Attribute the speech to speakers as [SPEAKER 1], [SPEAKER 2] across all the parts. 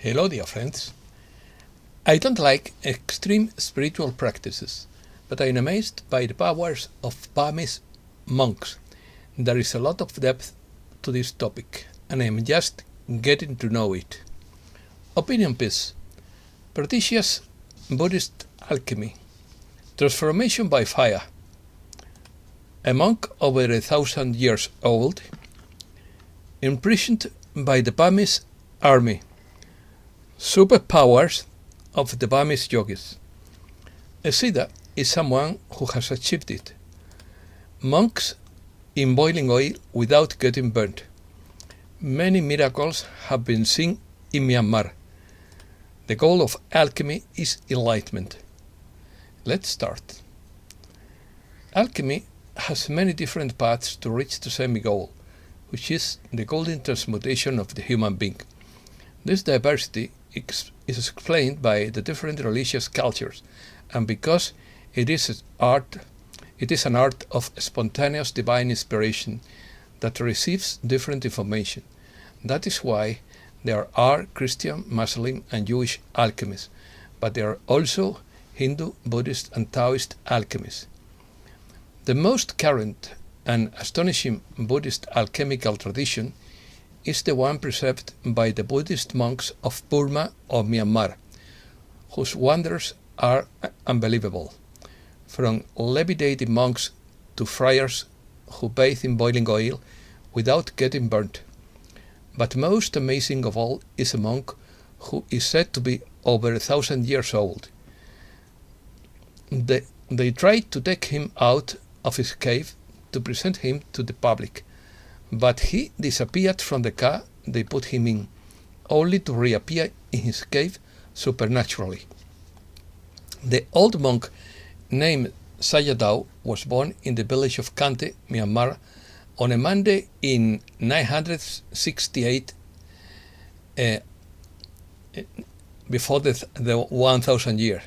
[SPEAKER 1] Hello, dear friends. I don't like extreme spiritual practices, but I am amazed by the powers of Burmese monks. There is a lot of depth to this topic, and I am just getting to know it. Opinion piece: Prodigious Buddhist Alchemy. Transformation by fire. A monk over 1,000 years old, imprisoned by the Burmese army. Superpowers of the Burmese Yogis. A Siddha is someone who has achieved it. Monks in boiling oil without getting burnt. Many miracles have been seen in Myanmar. The goal of alchemy is enlightenment. Let's start. Alchemy has many different paths to reach the same goal, which is the golden transmutation of the human being. This diversity is explained by the different religious cultures, and because it is an art of spontaneous divine inspiration that receives different information. That is why there are Christian, Muslim, and Jewish alchemists, but there are also Hindu, Buddhist, and Taoist alchemists. The most current and astonishing Buddhist alchemical tradition is the one preserved by the Buddhist monks of Burma or Myanmar, whose wonders are unbelievable. From levitating monks to friars who bathe in boiling oil without getting burnt. But most amazing of all is a monk who is said to be over 1,000 years old. They tried to take him out of his cave to present him to the public, but he disappeared from the car they put him in, only to reappear in his cave supernaturally. The old monk named Sayadaw was born in the village of Kante, Myanmar, on a Monday in 968 before the 1,000 year.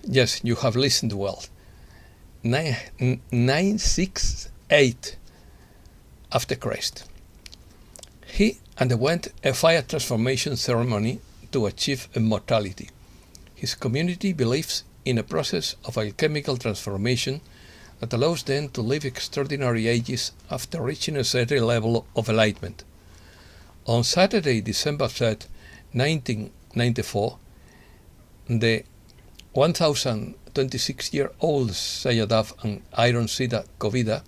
[SPEAKER 1] Yes, you have listened well. 968 after Christ. He underwent a fire transformation ceremony to achieve immortality. His community believes in a process of alchemical transformation that allows them to live extraordinary ages after reaching a certain level of enlightenment. On Saturday, December 3rd, 1994, the 1,026-year-old Sayadaw and Iron Siddha Govida,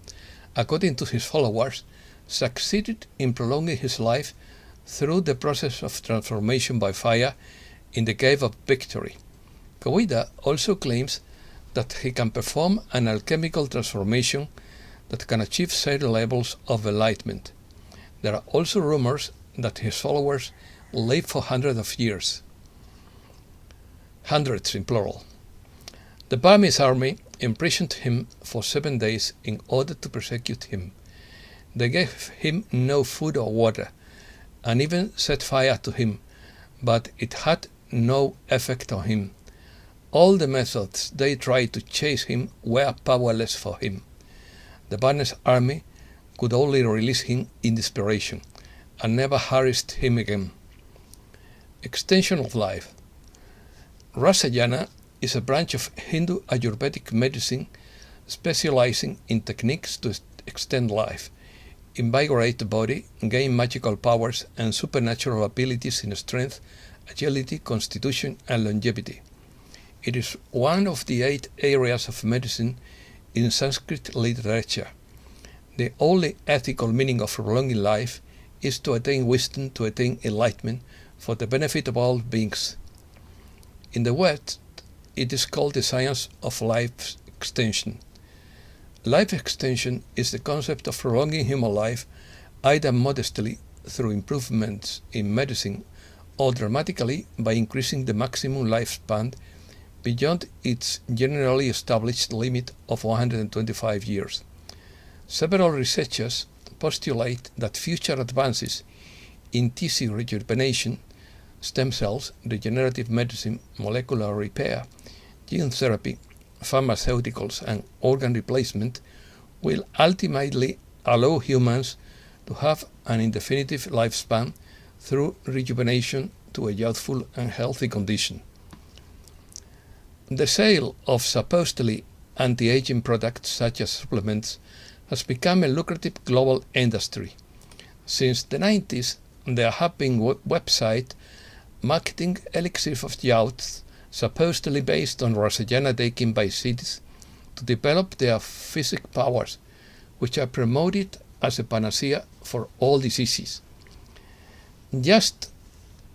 [SPEAKER 1] according to his followers, succeeded in prolonging his life through the process of transformation by fire in the Cave of Victory. Govida also claims that he can perform an alchemical transformation that can achieve certain levels of enlightenment. There are also rumors that his followers live for hundreds of years. Hundreds in plural. The Burmese army imprisoned him for 7 days in order to persecute him. They gave him no food or water, and even set fire to him, but it had no effect on him. All the methods they tried to chase him were powerless for him. The Burmese army could only release him in desperation, and never harassed him again. Extension of life. Rasayana is a branch of Hindu Ayurvedic medicine specializing in techniques to extend life, invigorate the body, gain magical powers and supernatural abilities in strength, agility, constitution, and longevity. It is one of the 8 areas of medicine in Sanskrit literature. The only ethical meaning of prolonging life is to attain wisdom, to attain enlightenment, for the benefit of all beings. In the West, it is called the science of life extension. Life extension is the concept of prolonging human life either modestly through improvements in medicine or dramatically by increasing the maximum lifespan beyond its generally established limit of 125 years. Several researchers postulate that future advances in tissue rejuvenation, stem cells, regenerative medicine, molecular repair, gene therapy, pharmaceuticals, and organ replacement will ultimately allow humans to have an indefinite lifespan through rejuvenation to a youthful and healthy condition. The sale of supposedly anti-aging products such as supplements has become a lucrative global industry. Since the 90s, there have been websites marketing elixirs of youth supposedly based on Rosajana taken by cities to develop their physical powers, which are promoted as a panacea for all diseases. Just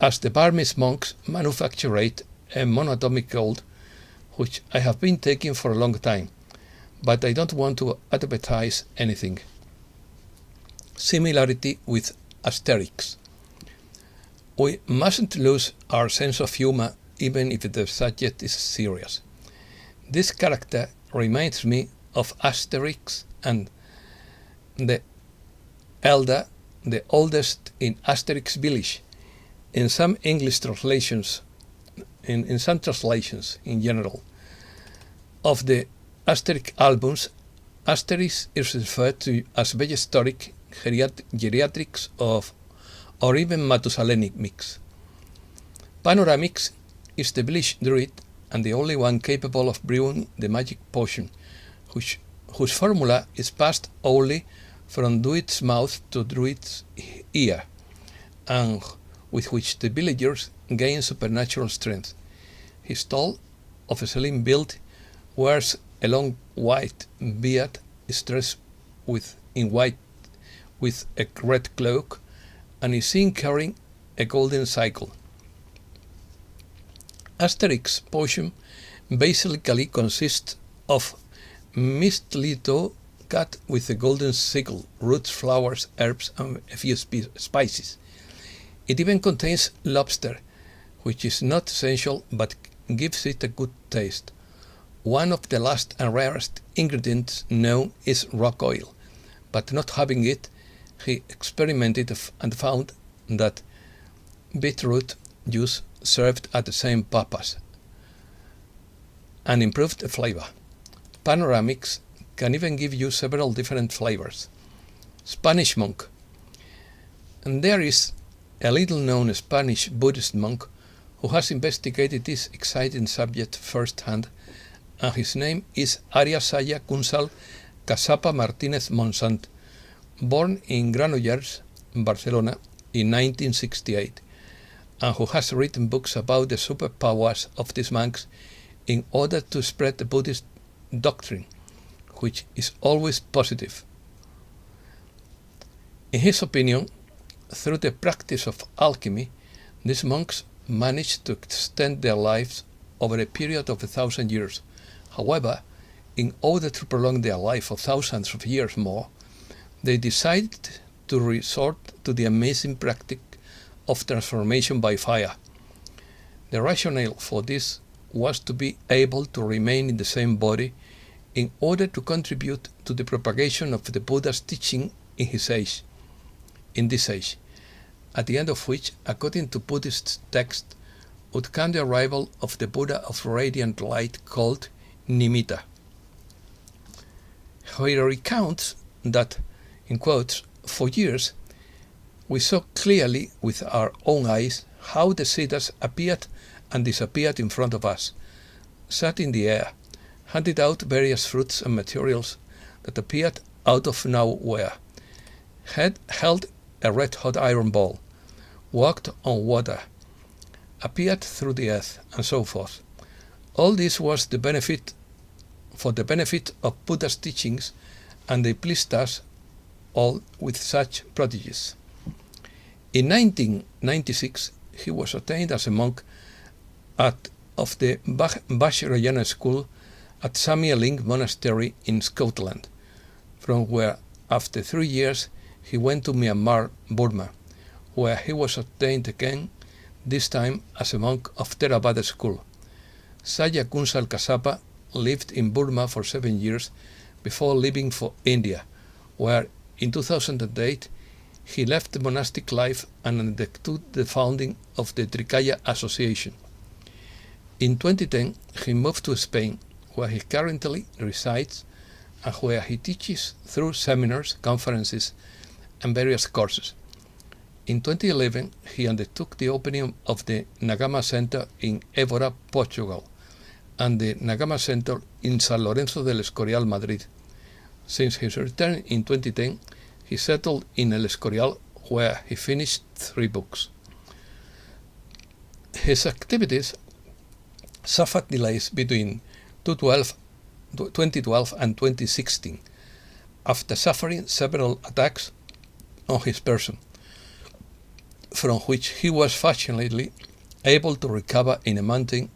[SPEAKER 1] as the Burmese monks manufactured a monatomic gold, which I have been taking for a long time, but I don't want to advertise anything. Similarity with Asterix. We mustn't lose our sense of humor even if the subject is serious. This character reminds me of Asterix and the elder, the oldest in Asterix village. In some English translations, in some translations in general, of the Asterix albums, Asterix is referred to as prehistoric, geriatrics of, or even Matusalenic mix. Panoramix is the village druid and the only one capable of brewing the magic potion, whose formula is passed only from druid's mouth to druid's ear, and with which the villagers gain supernatural strength. He is tall, of a slim build, wears a long white beard, is dressed in white with a red cloak, and is seen carrying a golden sickle. Asterix potion basically consists of mistletoe cut with a golden sickle, roots, flowers, herbs, and a few spices. It even contains lobster, which is not essential but gives it a good taste. One of the last and rarest ingredients known is rock oil, but not having it, he experimented and found that beetroot juice served at the same purpose and improved the flavor. Panoramics can even give you several different flavors. Spanish monk. And there is a little-known Spanish Buddhist monk who has investigated this exciting subject firsthand, and his name is Ariasaya Kunsal Casapa Martinez Monsant, born in Granollers, Barcelona, in 1968, and who has written books about the superpowers of these monks in order to spread the Buddhist doctrine, which is always positive. In his opinion, through the practice of alchemy, these monks managed to extend their lives over a period of 1,000 years. However, in order to prolong their life of thousands of years more, they decided to resort to the amazing practice of transformation by fire. The rationale for this was to be able to remain in the same body in order to contribute to the propagation of the Buddha's teaching in this age, at the end of which, according to Buddhist text, would come the arrival of the Buddha of radiant light called Nimitta. He recounts that, in quotes, for years we saw clearly with our own eyes how the Siddhas appeared and disappeared in front of us, sat in the air, handed out various fruits and materials that appeared out of nowhere, held a red-hot iron ball, walked on water, appeared through the earth, and so forth. All this was for the benefit of Buddha's teachings, and they pleased us all with such prodigies. In 1996, he was ordained as a monk of the Vajrayana school at Samye Monastery in Scotland, from where, after 3 years, he went to Myanmar, Burma, where he was ordained again, this time as a monk of Theravada school. Saya Kunsal Kasapa lived in Burma for 7 years before leaving for India, where in 2008 he left the monastic life and undertook the founding of the Trikaya Association. In 2010 he moved to Spain, where he currently resides and where he teaches through seminars, conferences, and various courses. In 2011, he undertook the opening of the Nagama Center in Évora, Portugal, and the Nagama Center in San Lorenzo del Escorial, Madrid. Since his return in 2010, he settled in El Escorial, where he finished 3 books. His activities suffered delays between 2012 and 2016, after suffering several attacks on his person, from which he was fortunately able to recover in a mountain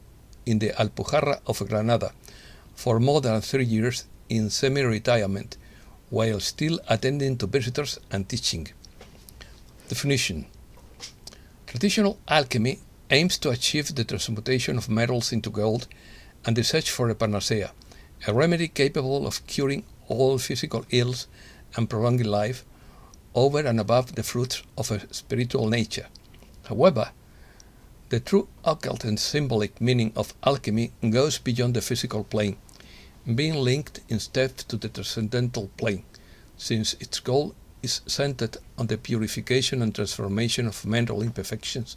[SPEAKER 1] in the Alpujarra of Granada for more than 3 years in semi-retirement, while still attending to visitors and teaching. Definition: traditional alchemy aims to achieve the transmutation of metals into gold and the search for a panacea, a remedy capable of curing all physical ills and prolonging life, over and above the fruits of a spiritual nature. However, the true occult and symbolic meaning of alchemy goes beyond the physical plane, being linked instead to the transcendental plane, since its goal is centered on the purification and transformation of mental imperfections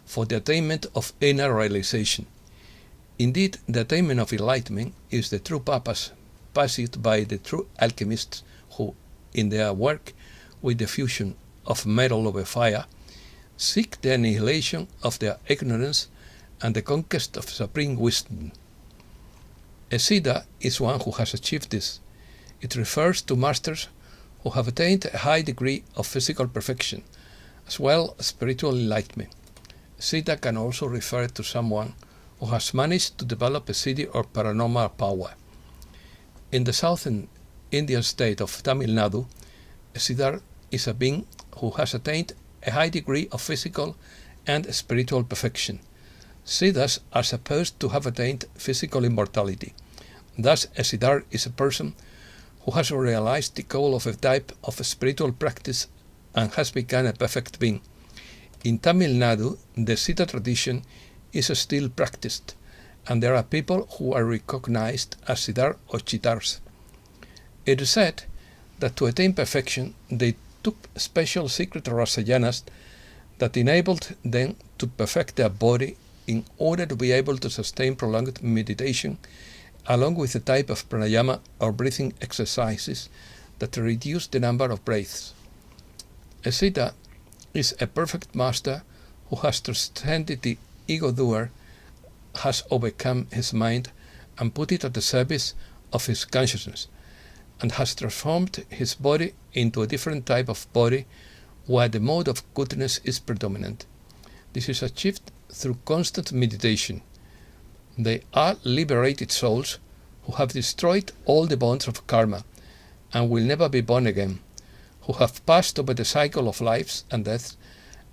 [SPEAKER 1] for the attainment of inner realization. Indeed, the attainment of enlightenment is the true purpose pursued by the true alchemists who, in their work with the fusion of metal over fire, seek the annihilation of their ignorance and the conquest of supreme wisdom. A Siddha is one who has achieved this. It refers to masters who have attained a high degree of physical perfection, as well as spiritual enlightenment. Siddha can also refer to someone who has managed to develop a siddhi or paranormal power. In the southern Indian state of Tamil Nadu, a Siddha is a being who has attained a high degree of physical and spiritual perfection. Siddhas are supposed to have attained physical immortality. Thus, a Siddha is a person who has realized the goal of a type of spiritual practice and has become a perfect being. In Tamil Nadu, the Siddha tradition is still practiced, and there are people who are recognized as Siddhar or Chitars. It is said that to attain perfection, they took special secret rasayanas that enabled them to perfect their body in order to be able to sustain prolonged meditation, along with a type of pranayama or breathing exercises that reduce the number of breaths. A Siddha is a perfect master who has transcended the ego-doer, has overcome his mind and put it at the service of his consciousness, and has transformed his body into a different type of body where the mode of goodness is predominant. This is achieved through constant meditation. They are liberated souls who have destroyed all the bonds of karma and will never be born again, who have passed over the cycle of lives and deaths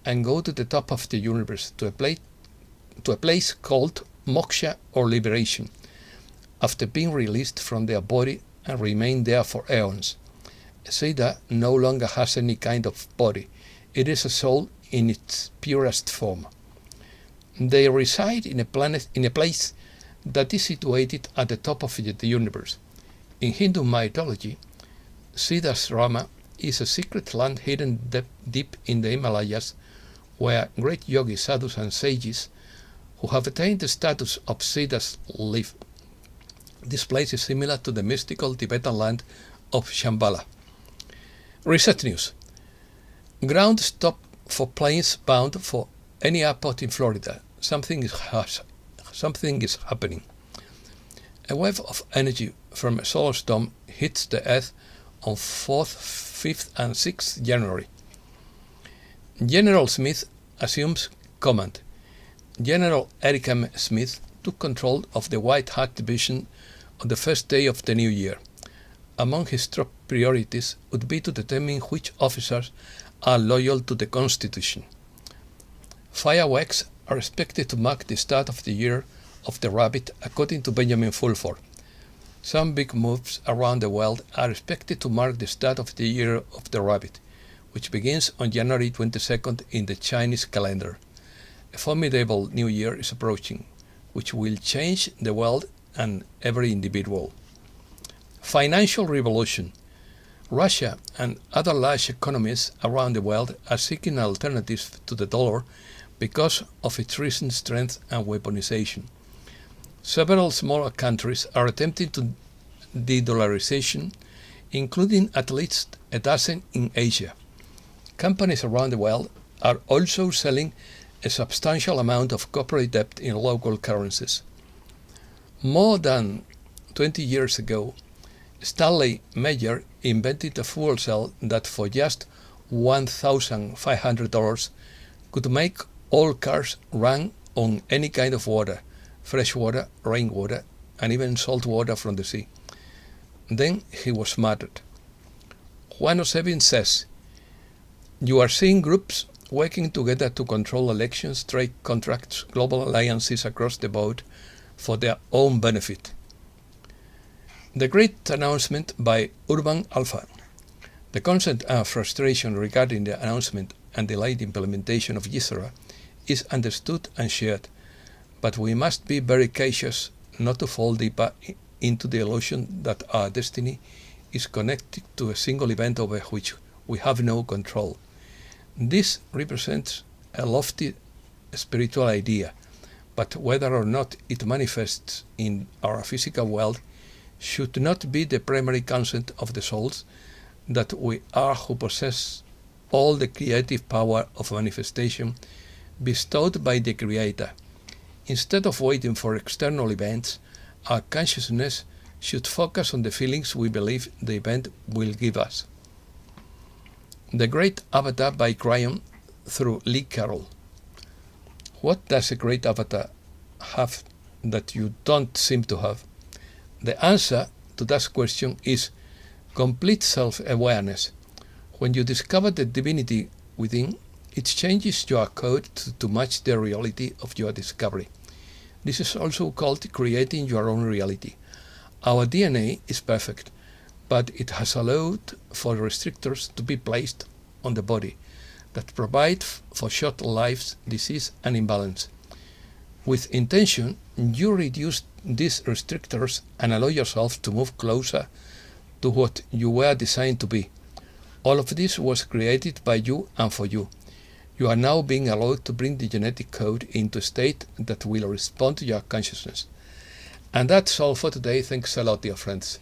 [SPEAKER 1] and go to the top of the universe, to a place called moksha or liberation, after being released from their body and remain there for eons. A Siddha no longer has any kind of body. It is a soul in its purest form. They reside in a place that is situated at the top of the universe. In Hindu mythology, Siddhasrama is a secret land hidden deep in the Himalayas, where great yogis, sadhus and sages who have attained the status of Siddhas live. This place is similar to the mystical Tibetan land of Shambhala. Research news. Ground stop for planes bound for any airport in Florida. Something is happening. A wave of energy from a solar storm hits the Earth on 4th, 5th and 6th January. General Smith assumes command. General Eric M. Smith took control of the White Hat Division on the first day of the new year. Among his top priorities would be to determine which officers are loyal to the Constitution. Fireworks are expected to mark the start of the year of the rabbit, according to Benjamin Fulford. Some big moves around the world are expected to mark the start of the year of the rabbit, which begins on January 22nd in the Chinese calendar. A formidable new year is approaching, which will change the world and every individual. Financial revolution. Russia and other large economies around the world are seeking alternatives to the dollar because of its recent strength and weaponization. Several smaller countries are attempting to de-dollarization, including at least a dozen in Asia. Companies around the world are also selling a substantial amount of corporate debt in local currencies. More than 20 years ago, Stanley Meyer invented a fuel cell that for just $1,500 could make all cars run on any kind of water, fresh water, rainwater, and even salt water from the sea. Then he was murdered. Juan Osebin says, "You are seeing groups working together to control elections, trade contracts, global alliances across the board for their own benefit." The great announcement by Urban Alpha. The consent and frustration regarding the announcement and delayed implementation of Yisra is understood and shared, but we must be very cautious not to fall deeper into the illusion that our destiny is connected to a single event over which we have no control. This represents a lofty spiritual idea, but whether or not it manifests in our physical world should not be the primary consent of the souls that we are who possess all the creative power of manifestation bestowed by the Creator. Instead of waiting for external events, our consciousness should focus on the feelings we believe the event will give us. The Great Avatar by Cryon through Lee Carroll. What does a great avatar have that you don't seem to have? The answer to that question is complete self-awareness. When you discover the divinity within, it changes your code to match the reality of your discovery. This is also called creating your own reality. Our DNA is perfect, but it has allowed for restrictors to be placed on the body that provide for short lives, disease, and imbalance. With intention, you reduce these restrictors and allow yourself to move closer to what you were designed to be. All of this was created by you and for you. You are now being allowed to bring the genetic code into a state that will respond to your consciousness. And that's all for today. Thanks a lot, dear friends.